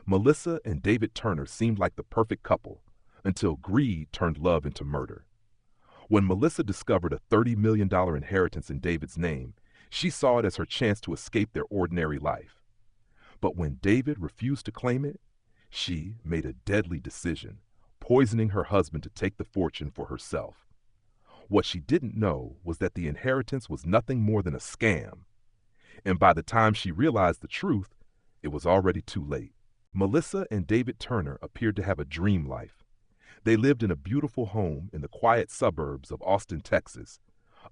Melissa and David Turner seemed like the perfect couple until greed turned love into murder. When Melissa discovered a $30 million inheritance in David's name, she saw it as her chance to escape their ordinary life. But when David refused to claim it, she made a deadly decision, poisoning her husband to take the fortune for herself. What she didn't know was that the inheritance was nothing more than a scam. And by the time she realized the truth, it was already too late. Melissa and David Turner appeared to have a dream life. They lived in a beautiful home in the quiet suburbs of Austin, Texas,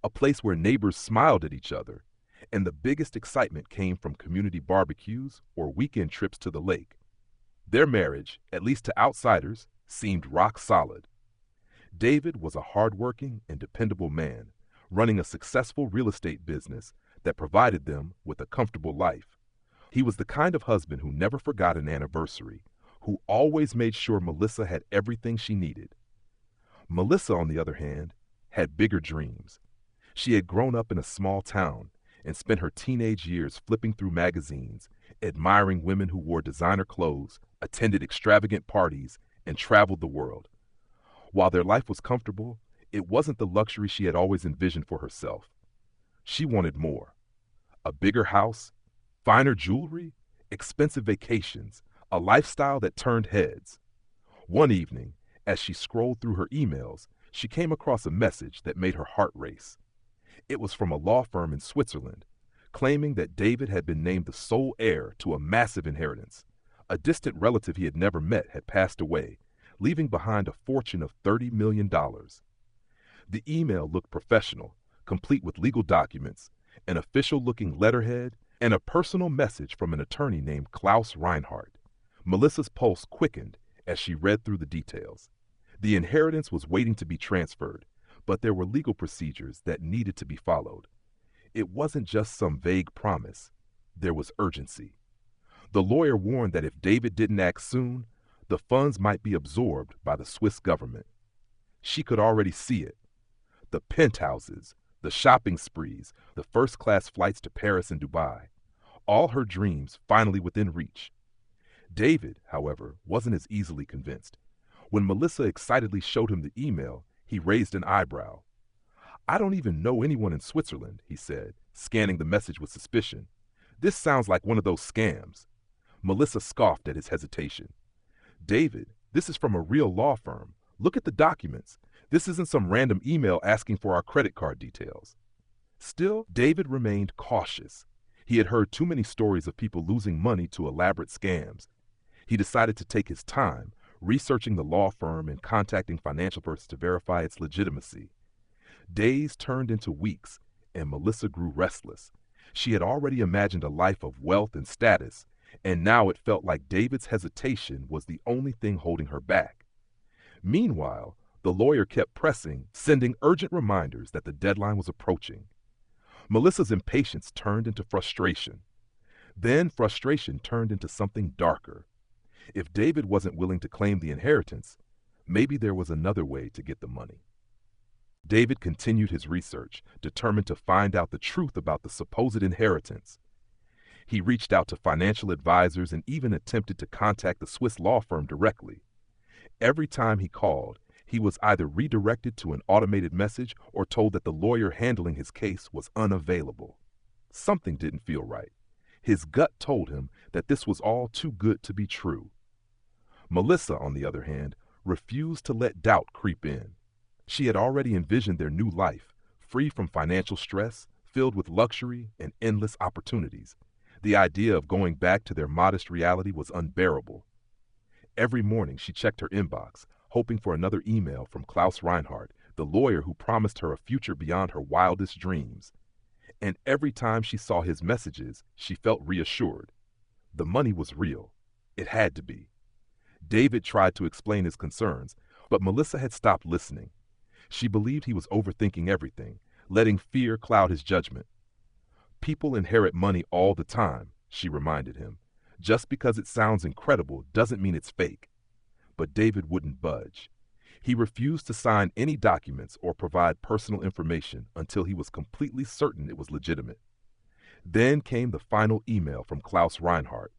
a place where neighbors smiled at each other, and the biggest excitement came from community barbecues or weekend trips to the lake. Their marriage, at least to outsiders, seemed rock solid. David was a hardworking and dependable man, running a successful real estate business that provided them with a comfortable life. He was the kind of husband who never forgot an anniversary, who always made sure Melissa had everything she needed. Melissa, on the other hand, had bigger dreams. She had grown up in a small town and spent her teenage years flipping through magazines, admiring women who wore designer clothes, attended extravagant parties, and traveled the world. While their life was comfortable, it wasn't the luxury she had always envisioned for herself. She wanted more. A bigger house, finer jewelry, expensive vacations, a lifestyle that turned heads. One evening, as she scrolled through her emails, she came across a message that made her heart race. It was from a law firm in Switzerland, claiming that David had been named the sole heir to a massive inheritance. A distant relative he had never met had passed away, leaving behind a fortune of $30 million. The email looked professional, complete with legal documents, an official-looking letterhead, and a personal message from an attorney named Klaus Reinhardt. Melissa's pulse quickened as she read through the details. The inheritance was waiting to be transferred, but there were legal procedures that needed to be followed. It wasn't just some vague promise. There was urgency. The lawyer warned that if David didn't act soon, the funds might be absorbed by the Swiss government. She could already see it. The penthouses, the shopping sprees, the first-class flights to Paris and Dubai. All her dreams finally within reach. David, however, wasn't as easily convinced. When Melissa excitedly showed him the email, he raised an eyebrow. "I don't even know anyone in Switzerland," he said, scanning the message with suspicion. "This sounds like one of those scams." Melissa scoffed at his hesitation. "David, this is from a real law firm. Look at the documents. This isn't some random email asking for our credit card details." Still, David remained cautious. He had heard too many stories of people losing money to elaborate scams. He decided to take his time, researching the law firm and contacting financial persons to verify its legitimacy. Days turned into weeks, and Melissa grew restless. She had already imagined a life of wealth and status, and now it felt like David's hesitation was the only thing holding her back. Meanwhile, the lawyer kept pressing, sending urgent reminders that the deadline was approaching. Melissa's impatience turned into frustration. Then frustration turned into something darker. If David wasn't willing to claim the inheritance, maybe there was another way to get the money. David continued his research, determined to find out the truth about the supposed inheritance. He reached out to financial advisors and even attempted to contact the Swiss law firm directly. Every time he called, he was either redirected to an automated message or told that the lawyer handling his case was unavailable. Something didn't feel right. His gut told him that this was all too good to be true. Melissa, on the other hand, refused to let doubt creep in. She had already envisioned their new life, free from financial stress, filled with luxury and endless opportunities. The idea of going back to their modest reality was unbearable. Every morning she checked her inbox, hoping for another email from Klaus Reinhardt, the lawyer who promised her a future beyond her wildest dreams. And every time she saw his messages, she felt reassured. The money was real. It had to be. David tried to explain his concerns, but Melissa had stopped listening. She believed he was overthinking everything, letting fear cloud his judgment. "People inherit money all the time," she reminded him. "Just because it sounds incredible doesn't mean it's fake." But David wouldn't budge. He refused to sign any documents or provide personal information until he was completely certain it was legitimate. Then came the final email from Klaus Reinhardt.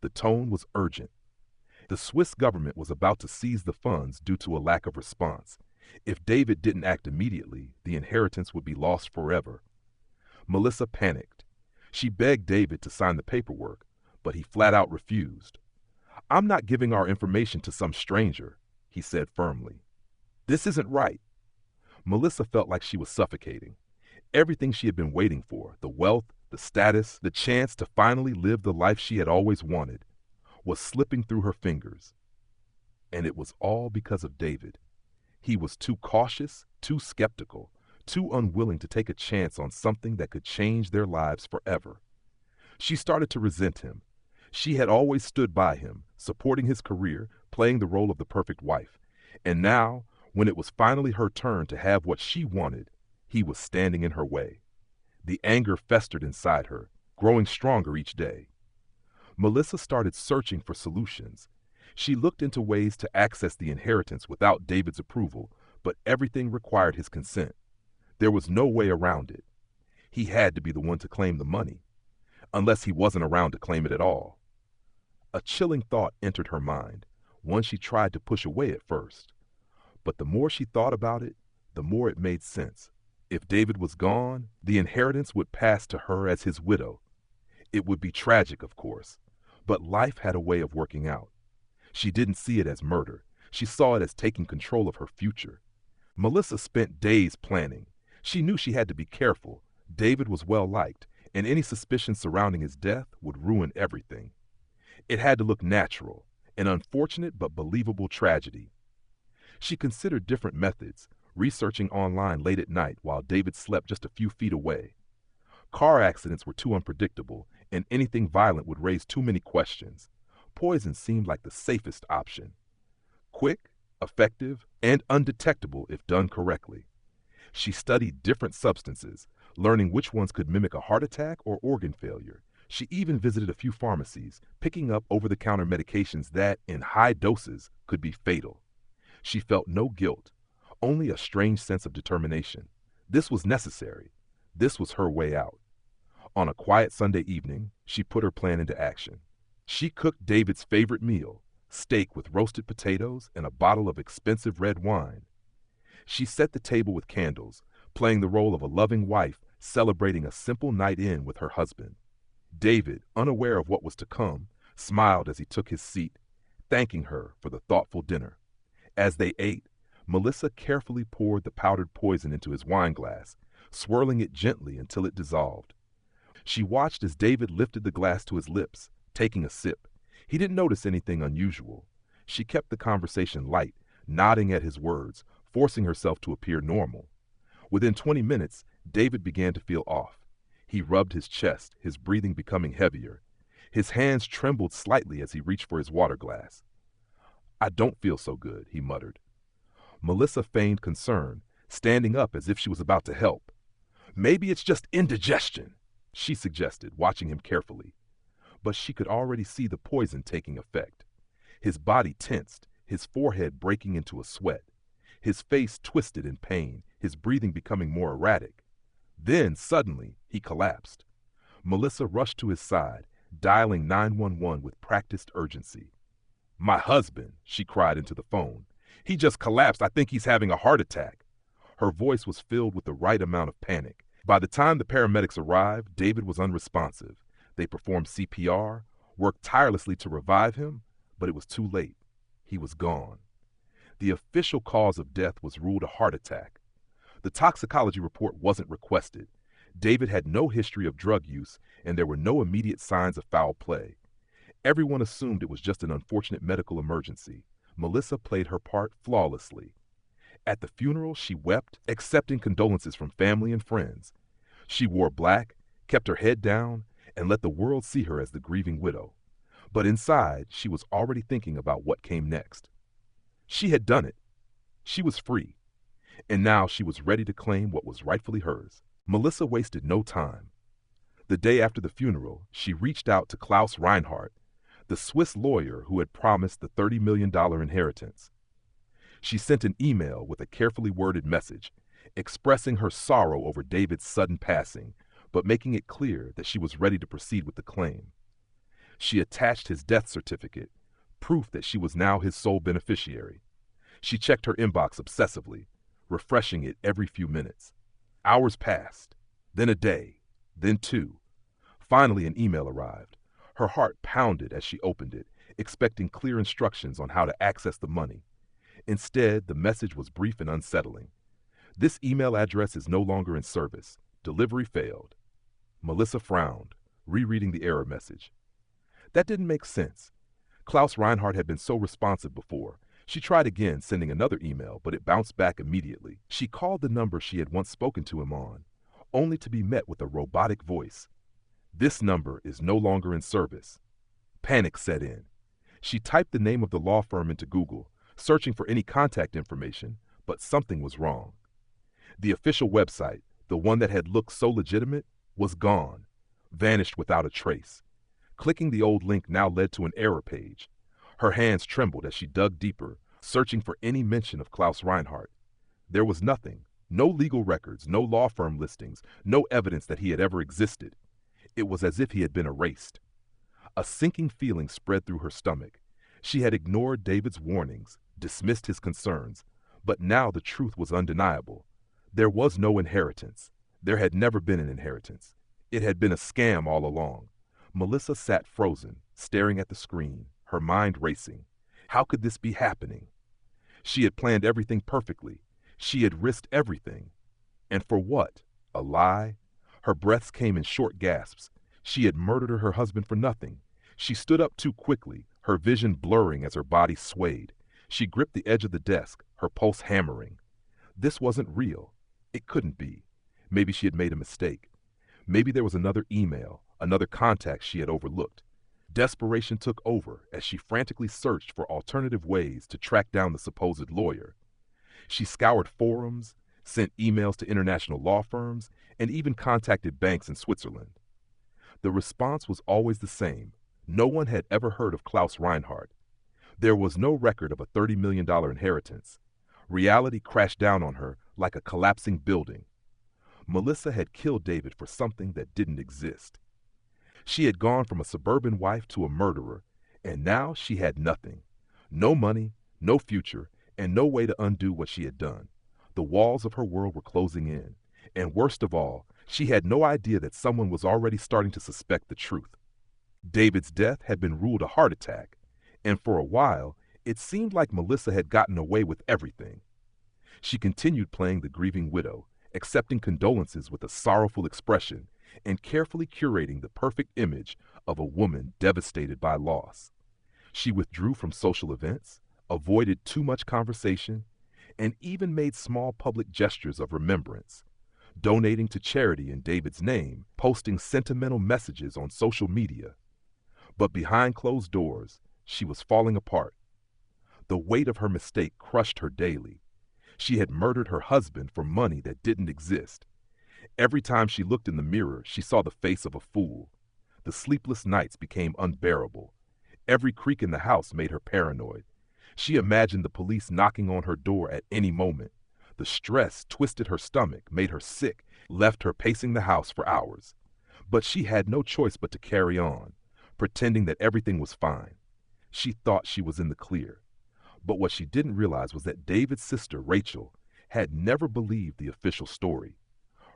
The tone was urgent. The Swiss government was about to seize the funds due to a lack of response. If David didn't act immediately, the inheritance would be lost forever. Melissa panicked. She begged David to sign the paperwork, but he flat out refused. "I'm not giving our information to some stranger," he said firmly. "This isn't right." Melissa felt like she was suffocating. Everything she had been waiting for, the wealth, the status, the chance to finally live the life she had always wanted, was slipping through her fingers. And it was all because of David. He was too cautious, too skeptical, too unwilling to take a chance on something that could change their lives forever. She started to resent him. She had always stood by him, supporting his career, playing the role of the perfect wife. And now, when it was finally her turn to have what she wanted, he was standing in her way. The anger festered inside her, growing stronger each day. Melissa started searching for solutions. She looked into ways to access the inheritance without David's approval, but everything required his consent. There was no way around it. He had to be the one to claim the money, unless he wasn't around to claim it at all. A chilling thought entered her mind, one she tried to push away at first. But the more she thought about it, the more it made sense. If David was gone, the inheritance would pass to her as his widow. It would be tragic, of course, but life had a way of working out. She didn't see it as murder. She saw it as taking control of her future. Melissa spent days planning. She knew she had to be careful. David was well liked, and any suspicion surrounding his death would ruin everything. It had to look natural, an unfortunate but believable tragedy. She considered different methods, researching online late at night while David slept just a few feet away. Car accidents were too unpredictable, and anything violent would raise too many questions. Poison seemed like the safest option. Quick, effective, and undetectable if done correctly. She studied different substances, learning which ones could mimic a heart attack or organ failure. She even visited a few pharmacies, picking up over-the-counter medications that, in high doses, could be fatal. She felt no guilt, only a strange sense of determination. This was necessary. This was her way out. On a quiet Sunday evening, she put her plan into action. She cooked David's favorite meal, steak with roasted potatoes and a bottle of expensive red wine. She set the table with candles, playing the role of a loving wife celebrating a simple night in with her husband. David, unaware of what was to come, smiled as he took his seat, thanking her for the thoughtful dinner. As they ate, Melissa carefully poured the powdered poison into his wine glass, swirling it gently until it dissolved. She watched as David lifted the glass to his lips, taking a sip. He didn't notice anything unusual. She kept the conversation light, nodding at his words, forcing herself to appear normal. Within 20 minutes, David began to feel off. He rubbed his chest, his breathing becoming heavier. His hands trembled slightly as he reached for his water glass. "I don't feel so good," he muttered. Melissa feigned concern, standing up as if she was about to help. "Maybe it's just indigestion," she suggested, watching him carefully. But she could already see the poison taking effect. His body tensed, his forehead breaking into a sweat. His face twisted in pain, his breathing becoming more erratic. Then, suddenly, he collapsed. Melissa rushed to his side, dialing 911 with practiced urgency. "My husband," she cried into the phone. "He just collapsed. I think he's having a heart attack." Her voice was filled with the right amount of panic. By the time the paramedics arrived, David was unresponsive. They performed CPR, worked tirelessly to revive him, but it was too late. He was gone. The official cause of death was ruled a heart attack. The toxicology report wasn't requested. David had no history of drug use, and there were no immediate signs of foul play. Everyone assumed it was just an unfortunate medical emergency. Melissa played her part flawlessly. At the funeral, she wept, accepting condolences from family and friends. She wore black, kept her head down, and let the world see her as the grieving widow. But inside, she was already thinking about what came next. She had done it. She was free. And now she was ready to claim what was rightfully hers. Melissa wasted no time. The day after the funeral, she reached out to Klaus Reinhardt, the Swiss lawyer who had promised the $30 million inheritance. She sent an email with a carefully worded message, expressing her sorrow over David's sudden passing, but making it clear that she was ready to proceed with the claim. She attached his death certificate, proof that she was now his sole beneficiary. She checked her inbox obsessively, refreshing it every few minutes. Hours passed, then a day, then two. Finally, an email arrived. Her heart pounded as she opened it, expecting clear instructions on how to access the money. Instead, the message was brief and unsettling. This email address is no longer in service. Delivery failed. Melissa frowned, rereading the error message. That didn't make sense. Klaus Reinhardt had been so responsive before. She tried again, sending another email, but it bounced back immediately. She called the number she had once spoken to him on, only to be met with a robotic voice. This number is no longer in service. Panic set in. She typed the name of the law firm into Google, searching for any contact information, but something was wrong. The official website, the one that had looked so legitimate, was gone, vanished without a trace. Clicking the old link now led to an error page. Her hands trembled as she dug deeper, searching for any mention of Klaus Reinhardt. There was nothing, no legal records, no law firm listings, no evidence that he had ever existed. It was as if he had been erased. A sinking feeling spread through her stomach. She had ignored David's warnings, dismissed his concerns, but now the truth was undeniable. There was no inheritance. There had never been an inheritance. It had been a scam all along. Melissa sat frozen, staring at the screen, her mind racing. How could this be happening? She had planned everything perfectly. She had risked everything. And for what? A lie? Her breaths came in short gasps. She had murdered her husband for nothing. She stood up too quickly, her vision blurring as her body swayed. She gripped the edge of the desk, her pulse hammering. This wasn't real. It couldn't be. Maybe she had made a mistake. Maybe there was another email, another contact she had overlooked. Desperation took over as she frantically searched for alternative ways to track down the supposed lawyer. She scoured forums, sent emails to international law firms, and even contacted banks in Switzerland. The response was always the same. No one had ever heard of Klaus Reinhardt. There was no record of a $30 million inheritance. Reality crashed down on her like a collapsing building. Melissa had killed David for something that didn't exist. She had gone from a suburban wife to a murderer, and now she had nothing. No money, no future, and no way to undo what she had done. The walls of her world were closing in, and worst of all, she had no idea that someone was already starting to suspect the truth. David's death had been ruled a heart attack, and for a while, it seemed like Melissa had gotten away with everything. She continued playing the grieving widow, accepting condolences with a sorrowful expression, and carefully curating the perfect image of a woman devastated by loss. She withdrew from social events, avoided too much conversation, and even made small public gestures of remembrance, donating to charity in David's name, posting sentimental messages on social media. But behind closed doors, she was falling apart. The weight of her mistake crushed her daily. She had murdered her husband for money that didn't exist. Every time she looked in the mirror, she saw the face of a fool. The sleepless nights became unbearable. Every creak in the house made her paranoid. She imagined the police knocking on her door at any moment. The stress twisted her stomach, made her sick, left her pacing the house for hours. But she had no choice but to carry on, pretending that everything was fine. She thought she was in the clear. But what she didn't realize was that David's sister, Rachel, had never believed the official story.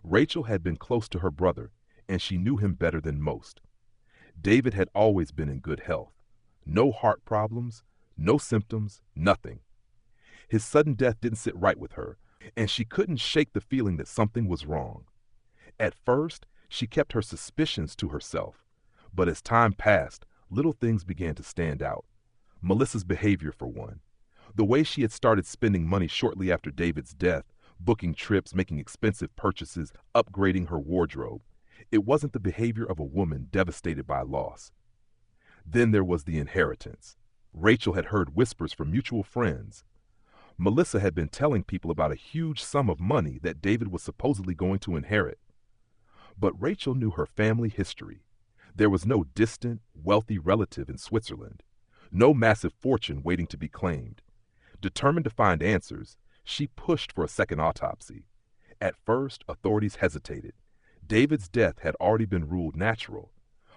Rachel had been close to her brother, and she knew him better than most. David had always been in good health. No heart problems, no symptoms, nothing. His sudden death didn't sit right with her, and she couldn't shake the feeling that something was wrong. At first, she kept her suspicions to herself, but as time passed, little things began to stand out. Melissa's behavior, for one. The way she had started spending money shortly after David's death, booking trips, making expensive purchases, upgrading her wardrobe. It wasn't the behavior of a woman devastated by loss. Then there was the inheritance. Rachel had heard whispers from mutual friends. Melissa had been telling people about a huge sum of money that David was supposedly going to inherit. But Rachel knew her family history. There was no distant, wealthy relative in Switzerland. No massive fortune waiting to be claimed. Determined to find answers, she pushed for a second autopsy. At first, authorities hesitated. David's death had already been ruled natural.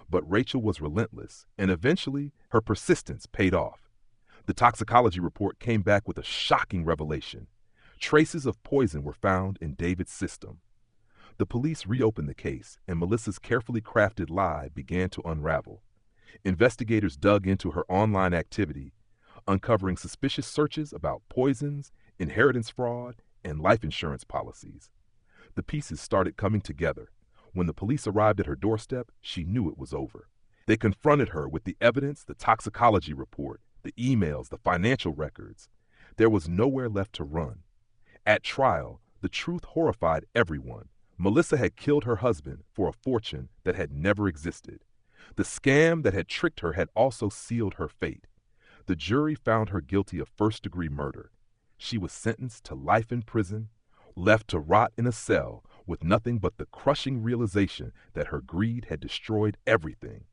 But Rachel was relentless, and eventually, her persistence paid off. The toxicology report came back with a shocking revelation. Traces of poison were found in David's system. The police reopened the case, and Melissa's carefully crafted lie began to unravel. Investigators dug into her online activity, uncovering suspicious searches about poisons, inheritance fraud, and life insurance policies. The pieces started coming together. When the police arrived at her doorstep, she knew it was over. They confronted her with the evidence, the toxicology report, the emails, the financial records. There was nowhere left to run. At trial, the truth horrified everyone. Melissa had killed her husband for a fortune that had never existed. The scam that had tricked her had also sealed her fate. The jury found her guilty of first-degree murder. She was sentenced to life in prison, left to rot in a cell with nothing but the crushing realization that her greed had destroyed everything.